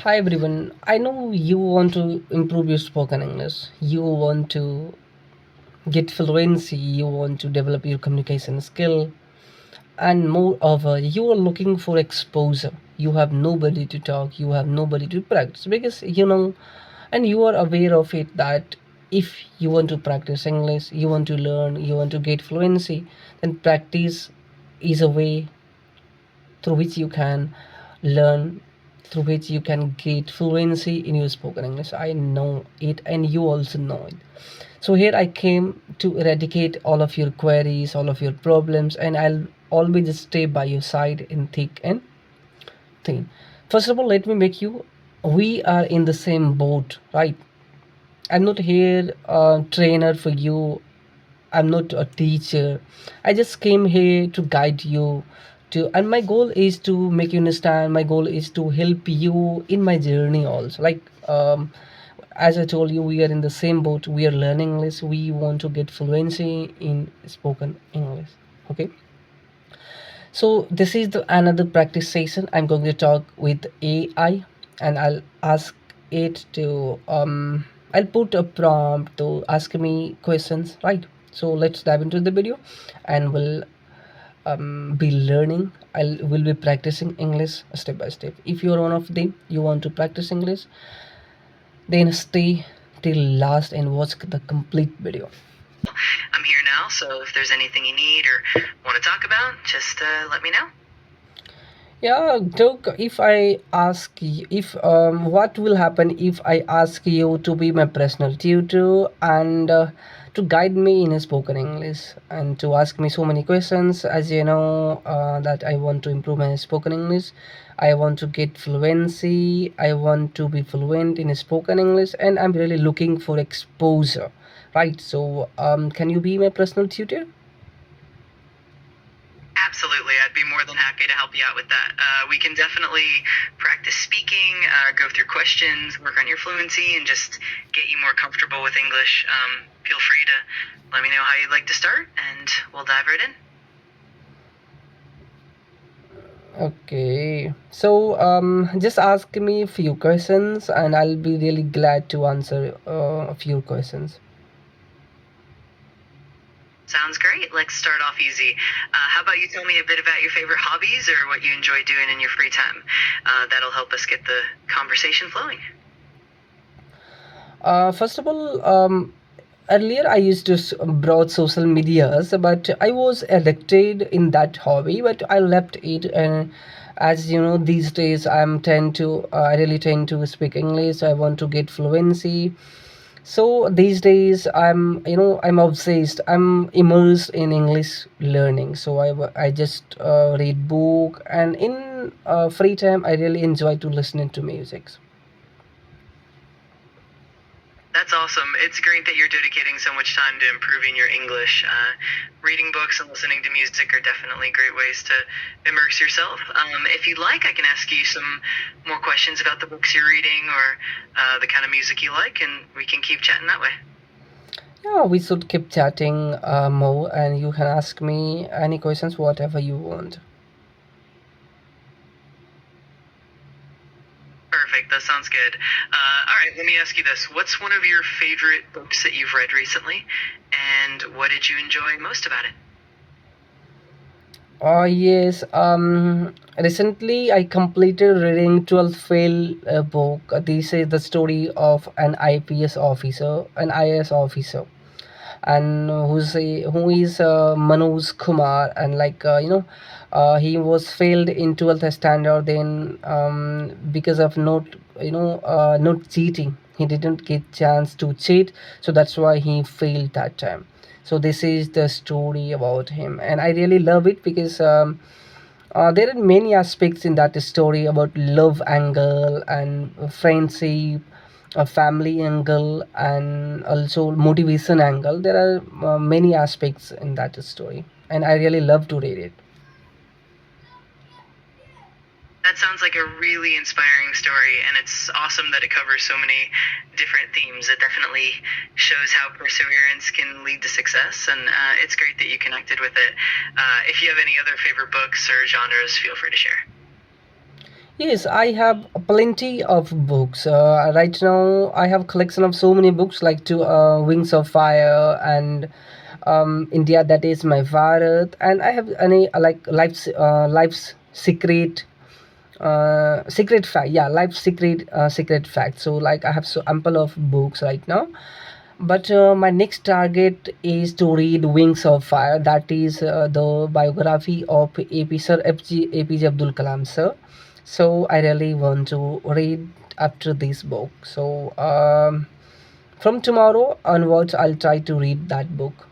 Hi everyone. I know you want to improve your spoken English. You want to get fluency. You want to develop your communication skill. And moreover, you are looking for exposure. You have nobody to talk. You have nobody to practice because and you are aware of it that if you want to practice English, you want to learn, you want to get fluency, then practice is a way through which you can learn, through which you can get fluency in your spoken English. I know it, and you also know it. So here I came to eradicate all of your queries, all of your problems, and I'll always stay by your side in thick and thin. First of all, let me make you. We are in the same boat, right? I'm not here trainer for you. I'm not a teacher. I just came here to guide you to, and my goal is to make you understand. My goal is to help you in my journey also. As I told you, we are in the same boat. We are learning English. We want to get fluency in spoken English. Okay. So this is another practice session. I'm going to talk with AI, and I'll ask it to I'll put a prompt to ask me questions, right? So let's dive into the video, and we'll be learning. Will be practicing English step by step. If you're one of them, you want to practice English, then stay till last and watch the complete video. I'm here now, so if there's anything you need or want to talk about, just let me know. Yeah, Doug, if I ask you, if what will happen if I ask you to be my personal tutor and to guide me in spoken English and to ask me so many questions, as you know, that I want to improve my spoken English, I want to get fluency, I want to be fluent in spoken English, and I'm really looking for exposure, right? So, can you be my personal tutor? Absolutely, I'd be more than happy to help you out with that. We can definitely practice speaking, go through questions, work on your fluency, and just get you more comfortable with English. Feel free to let me know how you'd like to start, and we'll dive right in. Okay, so just ask me a few questions, and I'll be really glad to answer a few questions. Sounds great. Let's start off easy. How about you tell me a bit about your favorite hobbies or what you enjoy doing in your free time? That'll help us get the conversation flowing. First of all, earlier I used to browse social medias, but I was addicted in that hobby, but I left it. And as you know, these days I really tend to speak English. I want to get fluency. So these days I'm obsessed. I'm immersed in English learning. So I just read book, and in free time I really enjoy to listening to music. That's awesome. It's great that you're dedicating so much time to improving your English. Reading books and listening to music are definitely great ways to immerse yourself. If you'd like, I can ask you some more questions about the books you're reading or the kind of music you like, and we can keep chatting that way. Yeah, we should keep chatting more, and you can ask me any questions, whatever you want. Perfect. That sounds good. All right, let me ask you this. What's one of your favorite books that you've read recently, and what did you enjoy most about it? Yes. Recently I completed reading 12 fail book. This is the story of an IPS officer, an IAS officer, and who is Manoj Kumar, and he was failed in 12th standard. Then because of not cheating, he didn't get chance to cheat, so that's why he failed that time. So this is the story about him, and I really love it because there are many aspects in that story about love angle and friendship, a family angle, and also motivation angle. There are many aspects in that story, and I really love to read it. That sounds like a really inspiring story, and it's awesome that it covers so many different themes. It definitely shows how perseverance can lead to success, and it's great that you connected with it. If you have any other favorite books or genres, feel free to share. Yes, I have plenty of books. Right now, I have collection of so many books like to Wings of Fire and India that is my Bharat, and I have any like life's secret secret fact, yeah, life secret fact. So like I have so ample of books right now, but my next target is to read Wings of Fire. That is the biography of APJ Abdul Kalam sir. So I really want to read after this book. So from tomorrow onwards I'll try to read that book.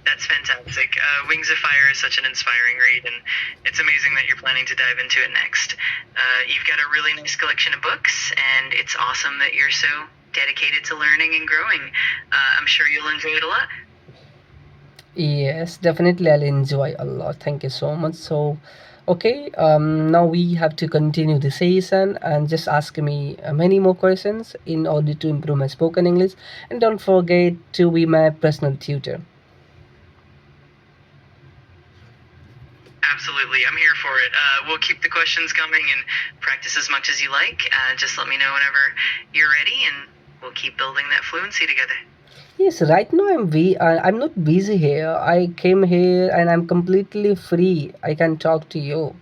That's fantastic. Wings of Fire is such an inspiring read, and it's amazing that you're planning to dive into it next. You've got a really nice collection of books, and it's awesome that you're so dedicated to learning and growing. I'm sure you'll enjoy it a lot. Yes, definitely I'll enjoy a lot. Thank you so much. So, okay, now we have to continue the session and just ask me many more questions in order to improve my spoken English. And don't forget to be my personal tutor. Absolutely, I'm here for it. We'll keep the questions coming and practice as much as you like. Just let me know whenever you're ready, and we'll keep building that fluency together. Yes, right now I'm not busy here. I came here and I'm completely free. I can talk to you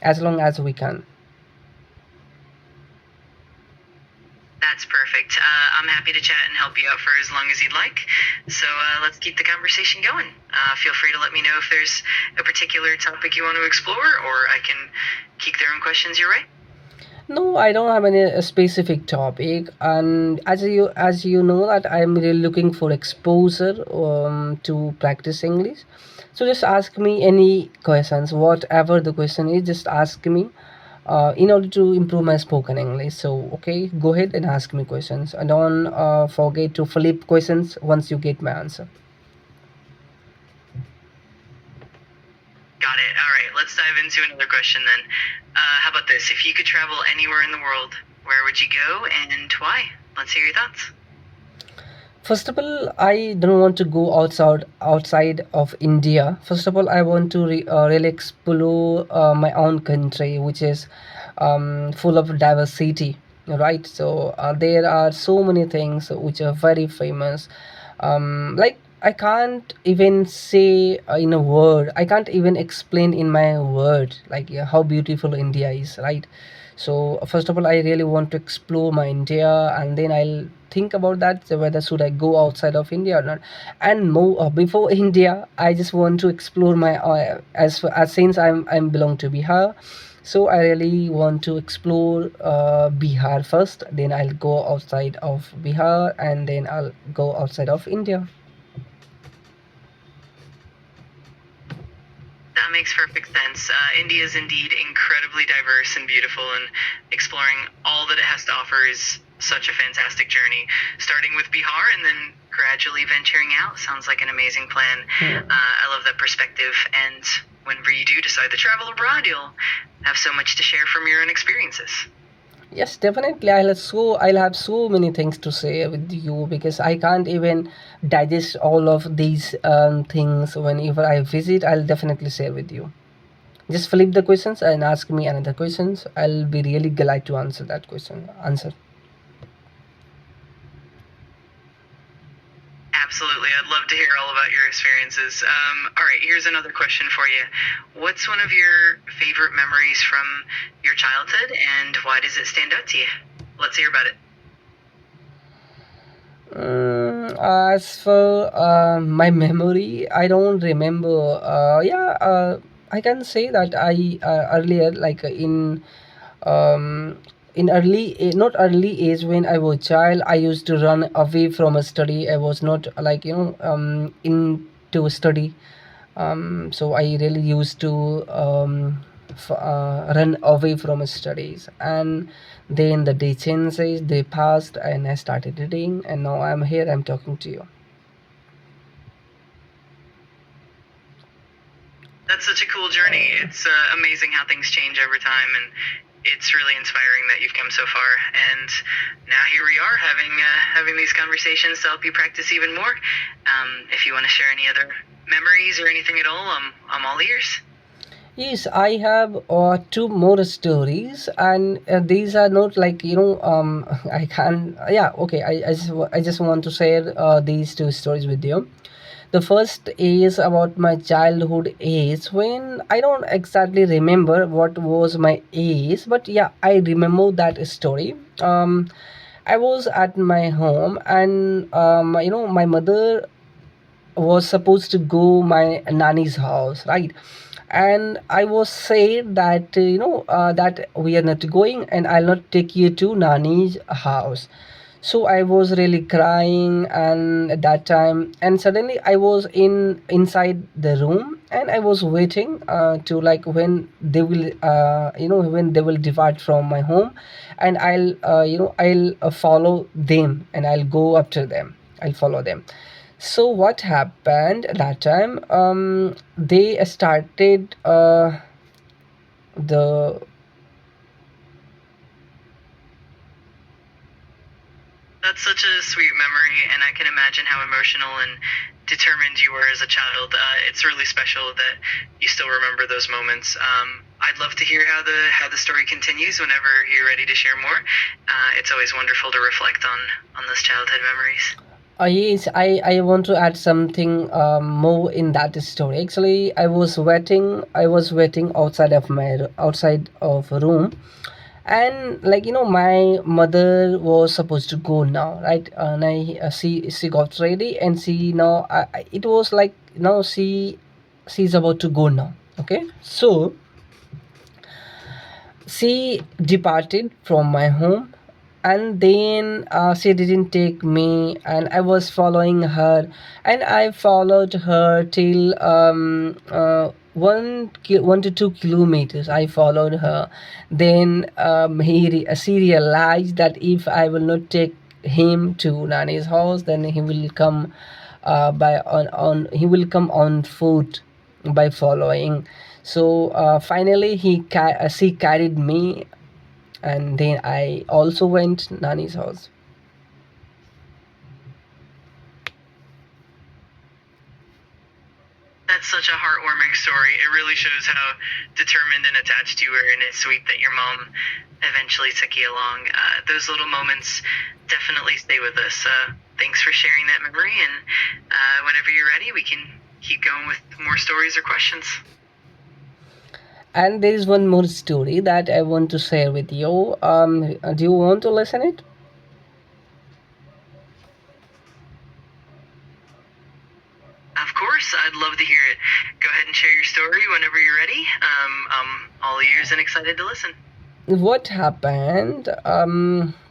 as long as we can. That's perfect. I'm happy to chat and help you out for as long as you'd like. So let's keep the conversation going. Feel free to let me know if there's a particular topic you want to explore, or I can keep their own questions your way. No, I don't have any specific topic, and as you know that I'm really looking for exposure to practice English. So just ask me any questions, whatever the question is. Just ask me in order to improve my spoken English. So okay, go ahead and ask me questions, and don't forget to flip questions once you get my answer. Got it. All right, let's dive into another question then. How about this? If you could travel anywhere in the world, where would you go and why? Let's hear your thoughts. First of all, I don't want to go outside of India. First of all, I want to really explore my own country, which is full of diversity. Right, so there are so many things which are very famous. Like I can't even say in a word. I can't even explain in my word like yeah, how beautiful India is. Right, so first of all, I really want to explore my India, and then I'll think about that so whether should I go outside of India or not. And more before India, I just want to explore my as since I'm belong to Bihar, so I really want to explore Bihar first. Then I'll go outside of Bihar, and then I'll go outside of India. That makes perfect sense. India is indeed incredibly diverse and beautiful, and exploring all that it has to offer is such a fantastic journey. Starting with Bihar and then gradually venturing out sounds like an amazing plan. I love that perspective, and whenever you do decide to travel abroad, you'll have so much to share from your own experiences. Yes, definitely. I'll have so many things to say with you because I can't even digest all of these things. Whenever I visit, I'll definitely share with you. Just flip the questions and ask me another questions. I'll be really glad to answer that question. Answer. Absolutely. I'd love to hear all about your experiences. All right, here's another question for you. What's one of your favorite memories from your childhood, and why does it stand out to you? Let's hear about it. As for my memory, I don't remember. Yeah, I can say that I earlier, like um, in early, not early age when I was child, I used to run away from a study. I was not like into study. So I really used to run away from studies, and then the day changes, they passed, and I started reading, and now I'm here, I'm talking to you. That's such a cool journey. It's amazing how things change over time, and it's really inspiring that you've come so far. And now here we are having these conversations to help you practice even more. If you want to share any other memories or anything at all, I'm all ears. Yes, I have two more stories, and these are not like I can. Yeah, okay. I just want to share these two stories with you. The first is about my childhood age when I don't exactly remember what was my age, but yeah, I remember that story. I was at my home, and my mother was supposed to go my nanny's house, right? And I was said that that we are not going, and I'll not take you to nanny's house. So I was really crying, and at that time, and suddenly I was inside the room, and I was waiting to like when they will when they will depart from my home, and I'll follow them, and I'll go after them, I'll follow them. So what happened that time? They started the That's such a sweet memory, and I can imagine how emotional and determined you were as a child. It's really special that you still remember those moments. I'd love to hear how the story continues whenever you're ready to share more. It's always wonderful to reflect on those childhood memories. yes, I want to add something more in that story. Actually, I was waiting outside of a room, and my mother was supposed to go now, right? And she got ready, and she now it was like now she's about to go now. Okay, so she departed from my home, and then she didn't take me, and I was following her, and I followed her till 1 to 2 kilometers. I followed her. Then she realized that if I will not take him to Nani's house, then he will come by on he will come on foot by following. So finally she carried me, and then I also went Nani's house. That's such a heartwarming story. It really shows how determined and attached you were, and it's sweet that your mom eventually took you along. Those little moments definitely stay with us. Thanks for sharing that memory, and whenever you're ready, we can keep going with more stories or questions. And there is one more story that I want to share with you. Do you want to listen it? Of course, I'd love to hear it. Go ahead and share your story whenever you're ready. I'm all ears and excited to listen. What happened?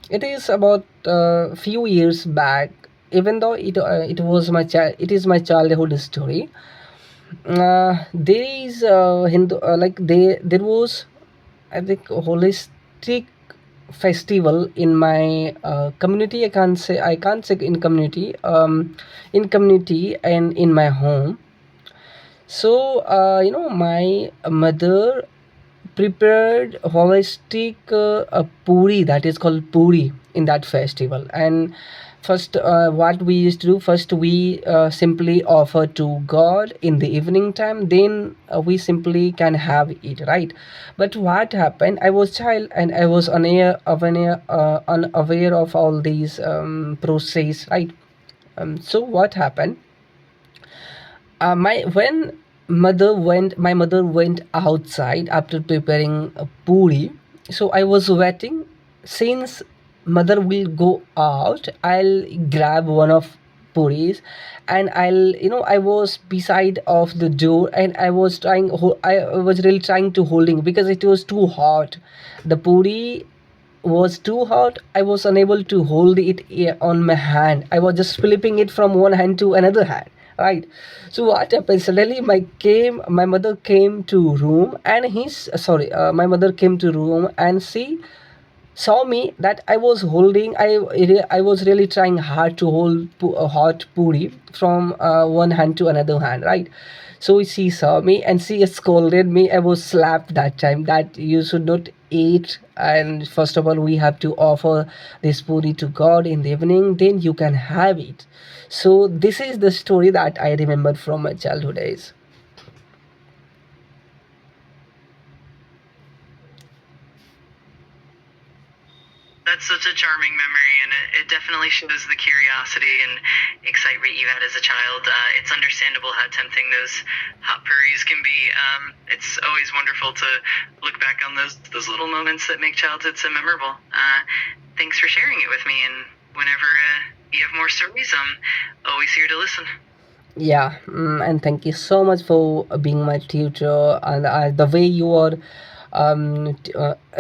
It is about a few years back. Even though it is my childhood story. There is Hindu there was, I think, holistic festival in my community. I can't say in community. In community and in my home. So my mother prepared holistic a puri, that is called puri, in that festival. And first, what we used to do, first we simply offer to God in the evening time, then we simply can have it, right? But what happened, I was child, and I was unaware of all these process, right? So what happened, my mother went outside after preparing a puri. So I was waiting. Since mother will go out, I'll grab one of puris, and I was beside of the door, and I was really trying to holding because it was too hot. The puri was too hot. I was unable to hold it on my hand. I was just flipping it from one hand to another hand, right? So what happened, suddenly my mother came to room, and my mother came to room, and she saw me that I was holding. I was really trying hard to hold a hot puri from one hand to another hand, right? So she saw me, and she scolded me. I was slapped that time that you should not eat. And first of all, we have to offer this puri to God in the evening. Then you can have it. So this is the story that I remembered from my childhood days. That's such a charming memory, and it definitely shows the curiosity and excitement you had as a child. It's understandable how tempting those hot purries can be. It's always wonderful to look back on those little moments that make childhood so memorable. Thanks for sharing it with me, and whenever you have more stories, I'm always here to listen. Yeah, and thank you so much for being my tutor and the way you are.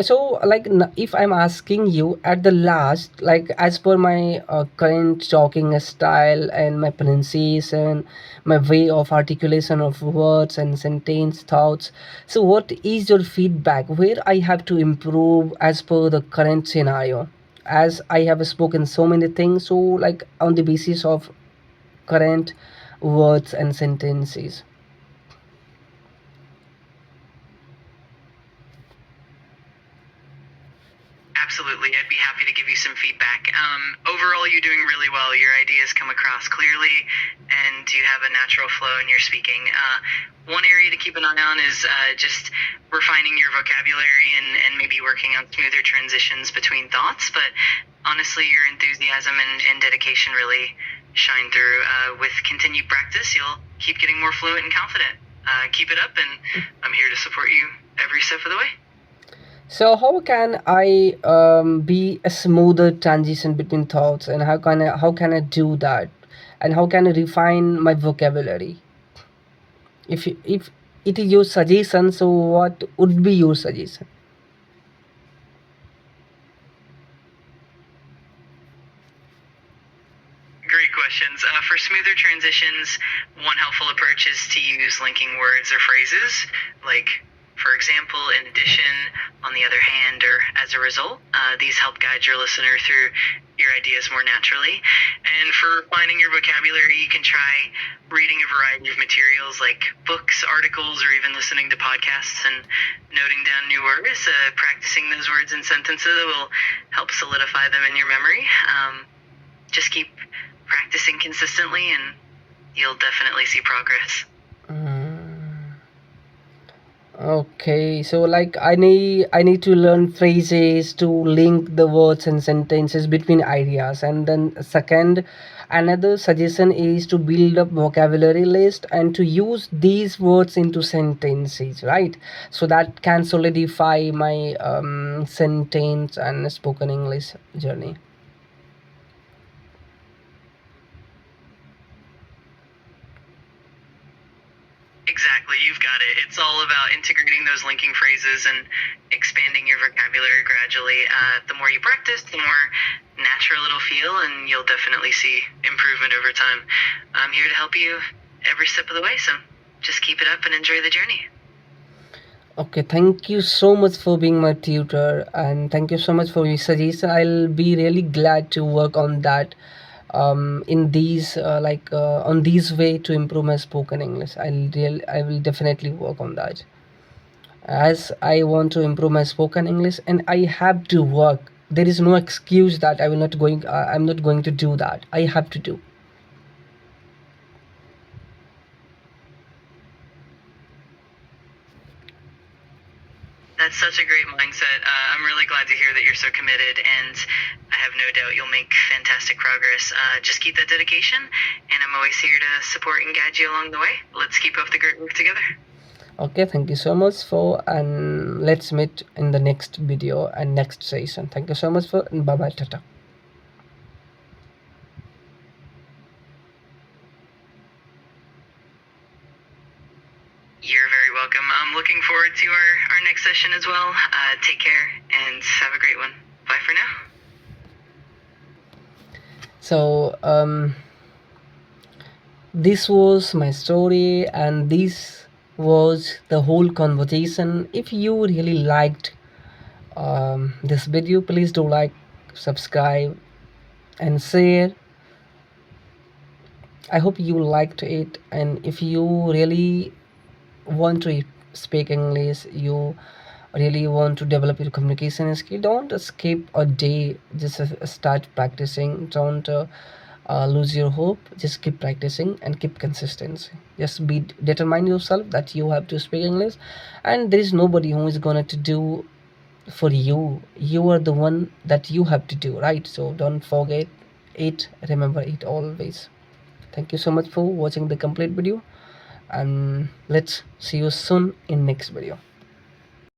So, like, if I'm asking you at the last, like, as per my current talking style and my pronunciation, my way of articulation of words and sentence thoughts, so what is your feedback? Where I have to improve as per the current scenario? As I have spoken so many things, so like on the basis of current words and sentences. Absolutely, I'd be happy to give you some feedback. Overall, you're doing really well. Your ideas come across clearly, and you have a natural flow in your speaking. One area to keep an eye on is just refining your vocabulary and maybe working on smoother transitions between thoughts. But honestly, your enthusiasm and dedication really shine through. With continued practice, you'll keep getting more fluent and confident. Keep it up, and I'm here to support you every step of the way. So how can I be a smoother transition between thoughts, and how can I do that, and how can I refine my vocabulary? If it is your suggestion, so what would be your suggestion? Great questions. For smoother transitions, one helpful approach is to use linking words or phrases, like, for example, in addition, on the other hand, or as a result. These help guide your listener through your ideas more naturally. And for refining your vocabulary, you can try reading a variety of materials like books, articles, or even listening to podcasts and noting down new words. Practicing those words and sentences will help solidify them in your memory. Just keep practicing consistently, and you'll definitely see progress. Okay, so like I need to learn phrases to link the words and sentences between ideas, and then second, another suggestion is to build up vocabulary list and to use these words into sentences, right? So that can solidify my sentence and spoken English journey. Exactly, you've got it. It's all about integrating those linking phrases and expanding your vocabulary gradually. The more you practice, the more natural it'll feel, and you'll definitely see improvement over time. I'm here to help you every step of the way, so just keep it up and enjoy the journey. Okay, thank you so much for being my tutor, and thank you so much for your suggestion. I'll be really glad to work on that, in these on these way to improve my spoken English. I will definitely work on that, as I want to improve my spoken English, and I have to work. There is no excuse that I'm not going to do that. I have to do. That's such a great mindset. I'm really glad to hear that you're so committed, and I have no doubt you'll make fantastic progress. Just keep that dedication, and I'm always here to support and guide you along the way. Let's keep up the great work together. Okay, thank you so much for, and let's meet in the next video and next session. Thank you so much for, and bye bye, tata. You're very welcome. I'm looking forward to our next session as well. Take care and have a great one. Bye for now. So this was my story, and this was the whole conversation. If you really liked this video, please do like, subscribe, and share. I hope you liked it, and if you really want to speak English, you really want to develop your communication skill, don't skip a day. Just start practicing. Don't lose your hope. Just keep practicing and keep consistency. Just be determine yourself that you have to speak English, and there is nobody who is going to do for you. You are the one that you have to do, right? So don't forget it, remember it always. Thank you so much for watching the complete video, and let's see you soon in next video.